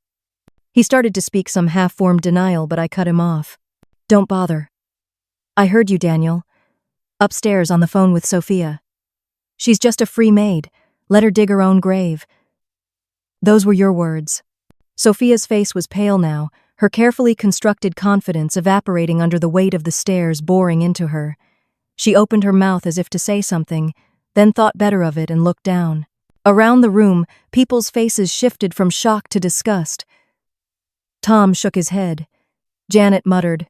He started to speak some half-formed denial, but I cut him off. "Don't bother. I heard you, Daniel. Upstairs on the phone with Sophia. She's just a free maid. Let her dig her own grave. Those were your words. Sophia's face was pale now, her carefully constructed confidence evaporating under the weight of the stares boring into her. She opened her mouth as if to say something, then thought better of it and looked down. Around the room, people's faces shifted from shock to disgust. Tom shook his head. Janet muttered,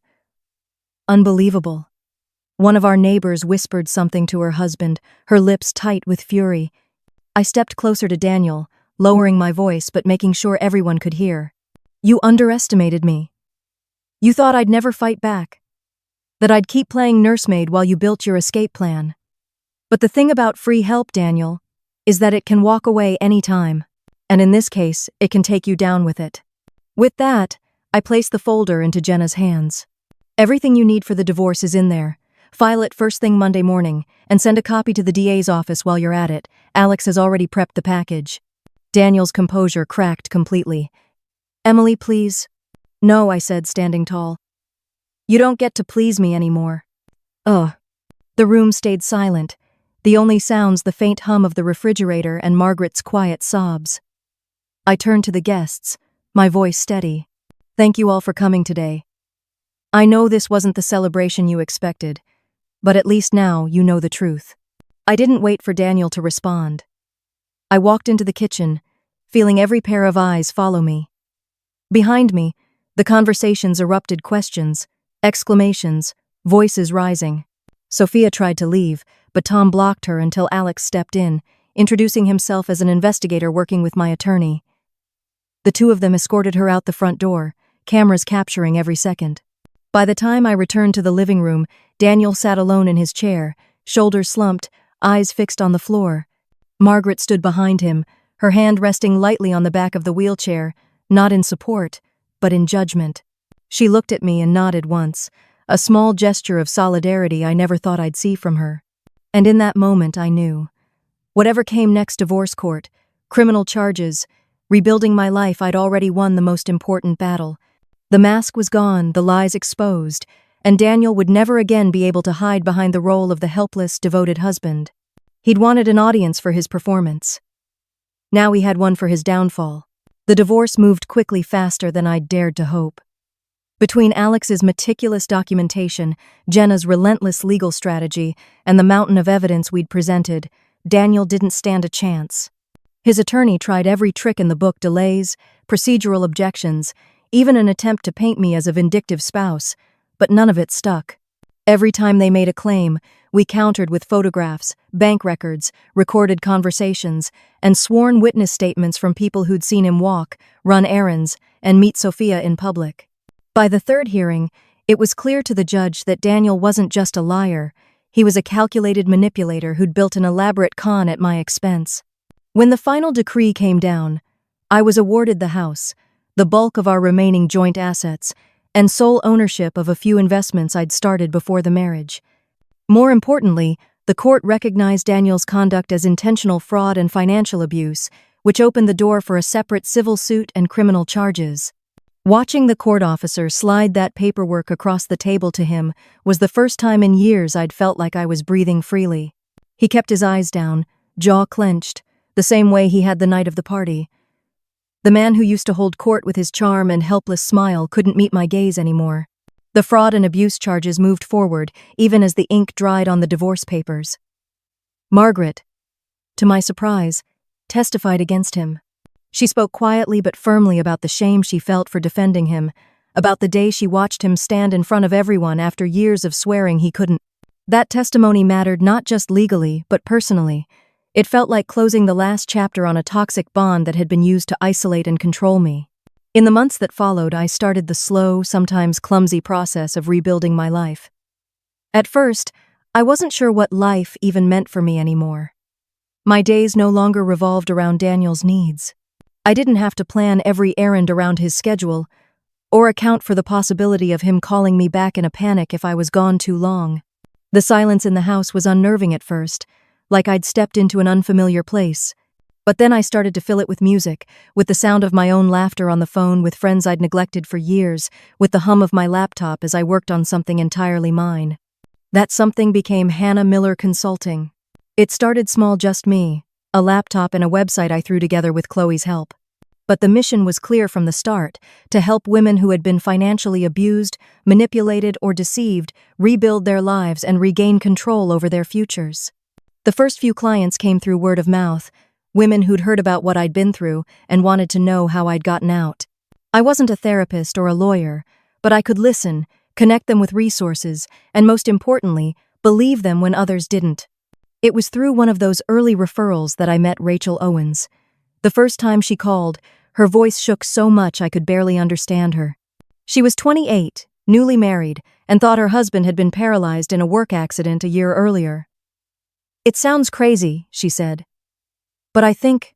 "Unbelievable." One of our neighbors whispered something to her husband, her lips tight with fury. I stepped closer to Daniel, lowering my voice but making sure everyone could hear. "You underestimated me. You thought I'd never fight back. That I'd keep playing nursemaid while you built your escape plan. But the thing about free help, Daniel, is that it can walk away any time. And in this case, it can take you down with it." With that, I placed the folder into Jenna's hands. "Everything you need for the divorce is in there. File it first thing Monday morning, and send a copy to the DA's office while you're at it. Alex has already prepped the package." Daniel's composure cracked completely. "Emily, please." "No," I said, standing tall. "You don't get to please me anymore." Ugh. The room stayed silent, the only sounds the faint hum of the refrigerator and Margaret's quiet sobs. I turned to the guests, my voice steady. "Thank you all for coming today. I know this wasn't the celebration you expected, but at least now you know the truth." I didn't wait for Daniel to respond. I walked into the kitchen, feeling every pair of eyes follow me. Behind me, the conversations erupted, questions, exclamations, voices rising. Sophia tried to leave, but Tom blocked her until Alex stepped in, introducing himself as an investigator working with my attorney. The two of them escorted her out the front door, cameras capturing every second. By the time I returned to the living room, Daniel sat alone in his chair, shoulders slumped, eyes fixed on the floor. Margaret stood behind him, her hand resting lightly on the back of the wheelchair, not in support, but in judgment. She looked at me and nodded once, a small gesture of solidarity I never thought I'd see from her. And in that moment I knew. Whatever came next, divorce court, criminal charges, rebuilding my life, I'd already won the most important battle. The mask was gone, the lies exposed, and Daniel would never again be able to hide behind the role of the helpless, devoted husband. He'd wanted an audience for his performance. Now he had one for his downfall. The divorce moved quickly, faster than I'd dared to hope. Between Alex's meticulous documentation, Jenna's relentless legal strategy, and the mountain of evidence we'd presented, Daniel didn't stand a chance. His attorney tried every trick in the book: delays, procedural objections, even an attempt to paint me as a vindictive spouse, but none of it stuck. Every time they made a claim, we countered with photographs, bank records, recorded conversations, and sworn witness statements from people who'd seen him walk, run errands, and meet Sophia in public. By the third hearing, it was clear to the judge that Daniel wasn't just a liar, he was a calculated manipulator who'd built an elaborate con at my expense. When the final decree came down, I was awarded the house, the bulk of our remaining joint assets, and sole ownership of a few investments I'd started before the marriage. More importantly, the court recognized Daniel's conduct as intentional fraud and financial abuse, which opened the door for a separate civil suit and criminal charges. Watching the court officer slide that paperwork across the table to him was the first time in years I'd felt like I was breathing freely. He kept his eyes down, jaw clenched, the same way he had the night of the party. The man who used to hold court with his charm and helpless smile couldn't meet my gaze anymore. The fraud and abuse charges moved forward, even as the ink dried on the divorce papers. Margaret, to my surprise, testified against him. She spoke quietly but firmly about the shame she felt for defending him, about the day she watched him stand in front of everyone after years of swearing he couldn't. That testimony mattered not just legally, but personally. It felt like closing the last chapter on a toxic bond that had been used to isolate and control me. In the months that followed, I started the slow, sometimes clumsy process of rebuilding my life. At first, I wasn't sure what life even meant for me anymore. My days no longer revolved around Daniel's needs. I didn't have to plan every errand around his schedule, or account for the possibility of him calling me back in a panic if I was gone too long. The silence in the house was unnerving at first, like I'd stepped into an unfamiliar place. But then I started to fill it with music, with the sound of my own laughter on the phone with friends I'd neglected for years, with the hum of my laptop as I worked on something entirely mine. That something became Hannah Miller Consulting. It started small, just me, a laptop and a website I threw together with Chloe's help. But the mission was clear from the start: to help women who had been financially abused, manipulated, or deceived rebuild their lives and regain control over their futures. The first few clients came through word of mouth, women who'd heard about what I'd been through and wanted to know how I'd gotten out. I wasn't a therapist or a lawyer, but I could listen, connect them with resources, and most importantly, believe them when others didn't. It was through one of those early referrals that I met Rachel Owens. The first time she called, her voice shook so much I could barely understand her. She was 28, newly married, and thought her husband had been paralyzed in a work accident a year earlier. "It sounds crazy," she said, "but I think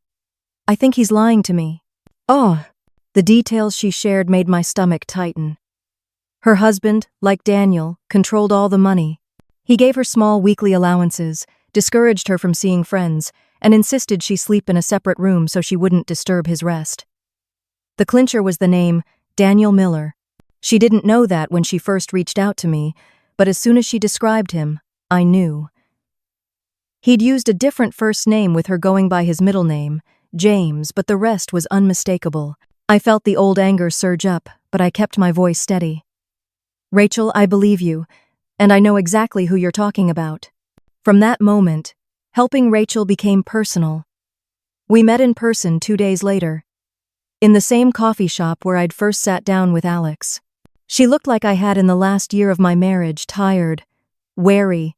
he's lying to me." Oh, the details she shared made my stomach tighten. Her husband, like Daniel, controlled all the money. He gave her small weekly allowances, discouraged her from seeing friends, and insisted she sleep in a separate room so she wouldn't disturb his rest. The clincher was the name, Daniel Miller. She didn't know that when she first reached out to me, but as soon as she described him, I knew. He'd used a different first name, with her going by his middle name, James, but the rest was unmistakable. I felt the old anger surge up, but I kept my voice steady. "Rachel, I believe you, and I know exactly who you're talking about." From that moment, helping Rachel became personal. We met in person 2 days later, in the same coffee shop where I'd first sat down with Alex. She looked like I had in the last year of my marriage, tired, wary,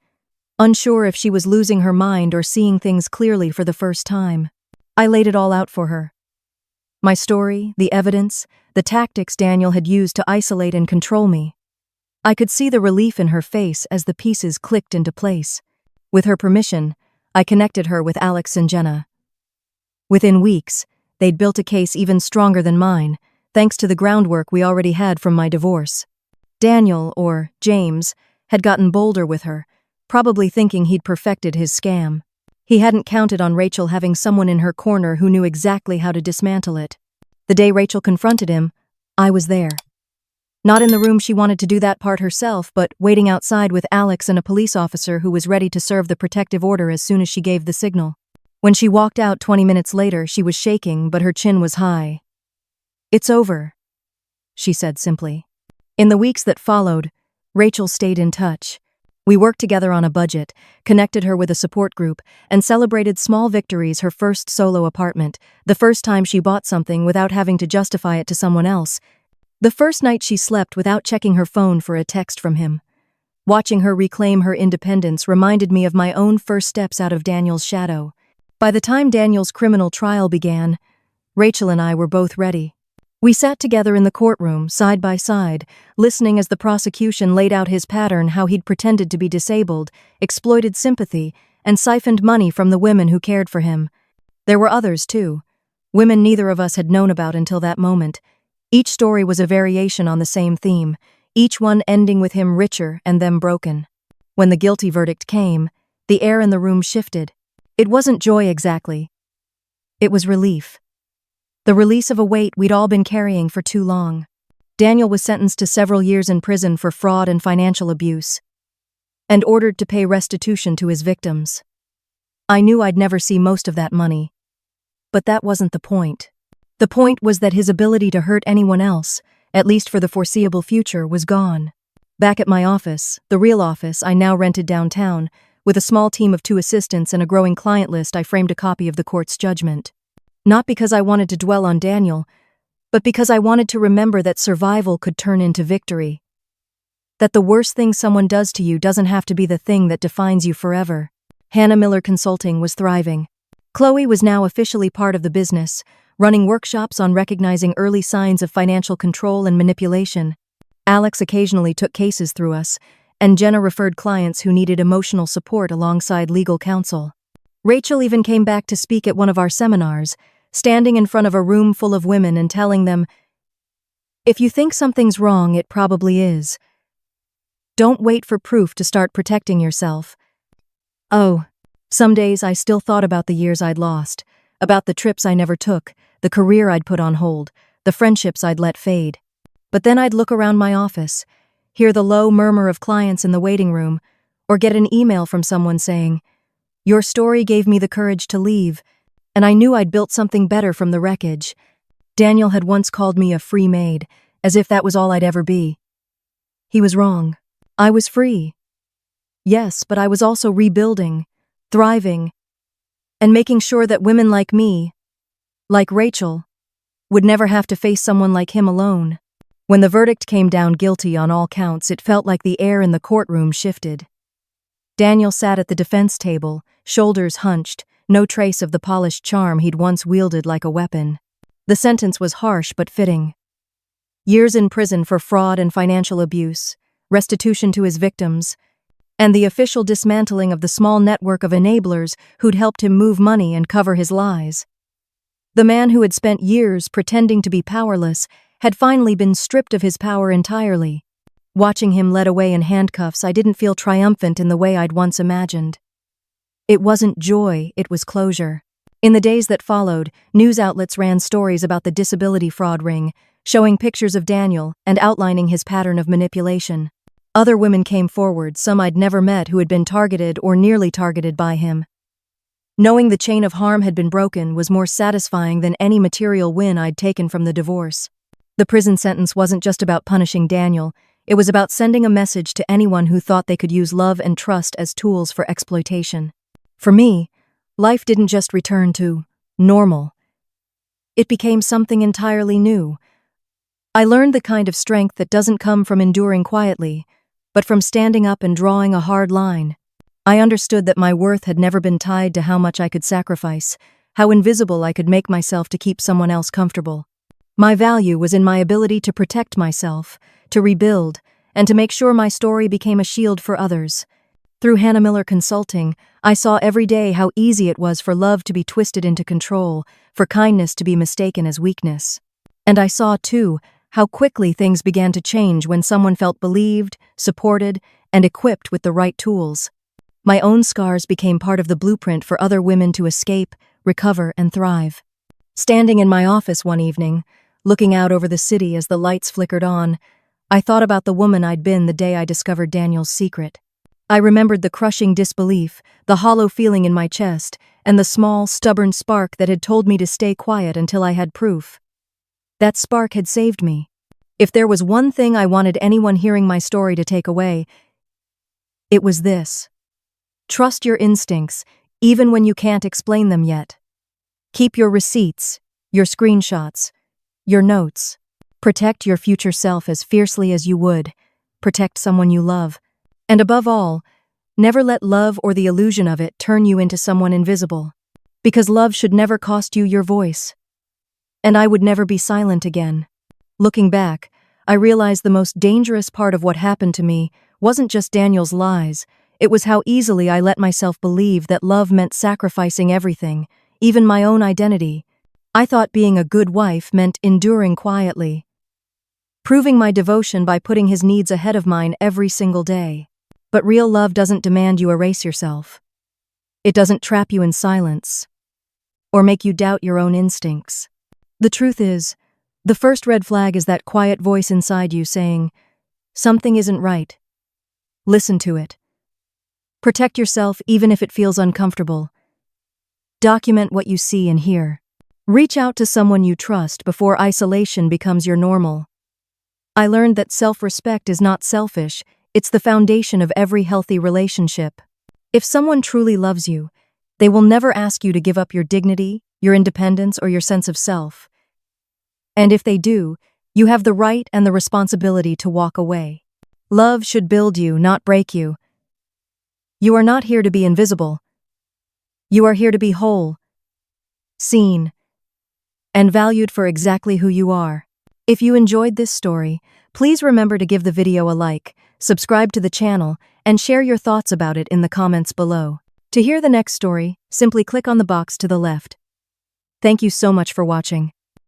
unsure if she was losing her mind or seeing things clearly for the first time. I laid it all out for her. My story, the evidence, the tactics Daniel had used to isolate and control me. I could see the relief in her face as the pieces clicked into place. With her permission, I connected her with Alex and Jenna. Within weeks, they'd built a case even stronger than mine, thanks to the groundwork we already had from my divorce. Daniel, or James, had gotten bolder with her, probably thinking he'd perfected his scam. He hadn't counted on Rachel having someone in her corner who knew exactly how to dismantle it. The day Rachel confronted him, I was there. Not in the room, she wanted to do that part herself, but waiting outside with Alex and a police officer who was ready to serve the protective order as soon as she gave the signal. When she walked out 20 minutes later, she was shaking, but her chin was high. "It's over," she said simply. In the weeks that followed, Rachel stayed in touch. We worked together on a budget, connected her with a support group, and celebrated small victories: her first solo apartment, the first time she bought something without having to justify it to someone else, the first night she slept without checking her phone for a text from him. Watching her reclaim her independence reminded me of my own first steps out of Daniel's shadow. By the time Daniel's criminal trial began, Rachel and I were both ready. We sat together in the courtroom, side by side, listening as the prosecution laid out his pattern: how he'd pretended to be disabled, exploited sympathy, and siphoned money from the women who cared for him. There were others, too, women neither of us had known about until that moment. Each story was a variation on the same theme, each one ending with him richer and them broken. When the guilty verdict came, the air in the room shifted. It wasn't joy exactly. It was relief. The release of a weight we'd all been carrying for too long. Daniel was sentenced to several years in prison for fraud and financial abuse, and ordered to pay restitution to his victims. I knew I'd never see most of that money. But that wasn't the point. The point was that his ability to hurt anyone else, at least for the foreseeable future, was gone. Back at my office, the real office I now rented downtown, with a small team of 2 assistants and a growing client list, I framed a copy of the court's judgment. Not because I wanted to dwell on Daniel, but because I wanted to remember that survival could turn into victory. That the worst thing someone does to you doesn't have to be the thing that defines you forever. Hannah Miller Consulting was thriving. Chloe was now officially part of the business, running workshops on recognizing early signs of financial control and manipulation. Alex occasionally took cases through us, and Jenna referred clients who needed emotional support alongside legal counsel. Rachel even came back to speak at one of our seminars, standing in front of a room full of women and telling them, "If you think something's wrong, it probably is. Don't wait for proof to start protecting yourself." Oh, some days I still thought about the years I'd lost, about the trips I never took, the career I'd put on hold, the friendships I'd let fade. But then I'd look around my office, hear the low murmur of clients in the waiting room, or get an email from someone saying, "Your story gave me the courage to leave, and I knew I'd built something better from the wreckage." Daniel had once called me a free maid, as if that was all I'd ever be. He was wrong. I was free. Yes, but I was also rebuilding, thriving, and making sure that women like me, like Rachel, would never have to face someone like him alone. When the verdict came down guilty on all counts, it felt like the air in the courtroom shifted. Daniel sat at the defense table, shoulders hunched, no trace of the polished charm he'd once wielded like a weapon. The sentence was harsh but fitting. Years in prison for fraud and financial abuse, restitution to his victims, and the official dismantling of the small network of enablers who'd helped him move money and cover his lies. The man who had spent years pretending to be powerless had finally been stripped of his power entirely. Watching him led away in handcuffs, I didn't feel triumphant in the way I'd once imagined. It wasn't joy, it was closure. In the days that followed, news outlets ran stories about the disability fraud ring, showing pictures of Daniel and outlining his pattern of manipulation. Other women came forward, some I'd never met, who had been targeted or nearly targeted by him. Knowing the chain of harm had been broken was more satisfying than any material win I'd taken from the divorce. The prison sentence wasn't just about punishing Daniel, it was about sending a message to anyone who thought they could use love and trust as tools for exploitation. For me, life didn't just return to normal. It became something entirely new. I learned the kind of strength that doesn't come from enduring quietly, but from standing up and drawing a hard line. I understood that my worth had never been tied to how much I could sacrifice, how invisible I could make myself to keep someone else comfortable. My value was in my ability to protect myself, to rebuild, and to make sure my story became a shield for others. Through Hannah Miller Consulting, I saw every day how easy it was for love to be twisted into control, for kindness to be mistaken as weakness. And I saw, too, how quickly things began to change when someone felt believed, supported, and equipped with the right tools. My own scars became part of the blueprint for other women to escape, recover, and thrive. Standing in my office one evening, looking out over the city as the lights flickered on, I thought about the woman I'd been the day I discovered Daniel's secret. I remembered the crushing disbelief, the hollow feeling in my chest, and the small, stubborn spark that had told me to stay quiet until I had proof. That spark had saved me. If there was one thing I wanted anyone hearing my story to take away, it was this. Trust your instincts, even when you can't explain them yet. Keep your receipts, your screenshots, your notes. Protect your future self as fiercely as you would. Protect someone you love. And above all, never let love or the illusion of it turn you into someone invisible. Because love should never cost you your voice. And I would never be silent again. Looking back, I realized the most dangerous part of what happened to me wasn't just Daniel's lies. It was how easily I let myself believe that love meant sacrificing everything, even my own identity. I thought being a good wife meant enduring quietly, proving my devotion by putting his needs ahead of mine every single day. But real love doesn't demand you erase yourself. It doesn't trap you in silence, or make you doubt your own instincts. The truth is, the first red flag is that quiet voice inside you saying, "Something isn't right." Listen to it. Protect yourself even if it feels uncomfortable. Document what you see and hear. Reach out to someone you trust before isolation becomes your normal. I learned that self-respect is not selfish, it's the foundation of every healthy relationship. If someone truly loves you, they will never ask you to give up your dignity, your independence, or your sense of self. And if they do, you have the right and the responsibility to walk away. Love should build you, not break you. You are not here to be invisible. You are here to be whole, seen, and valued for exactly who you are. If you enjoyed this story, please remember to give the video a like, subscribe to the channel, and share your thoughts about it in the comments below. To hear the next story, simply click on the box to the left. Thank you so much for watching.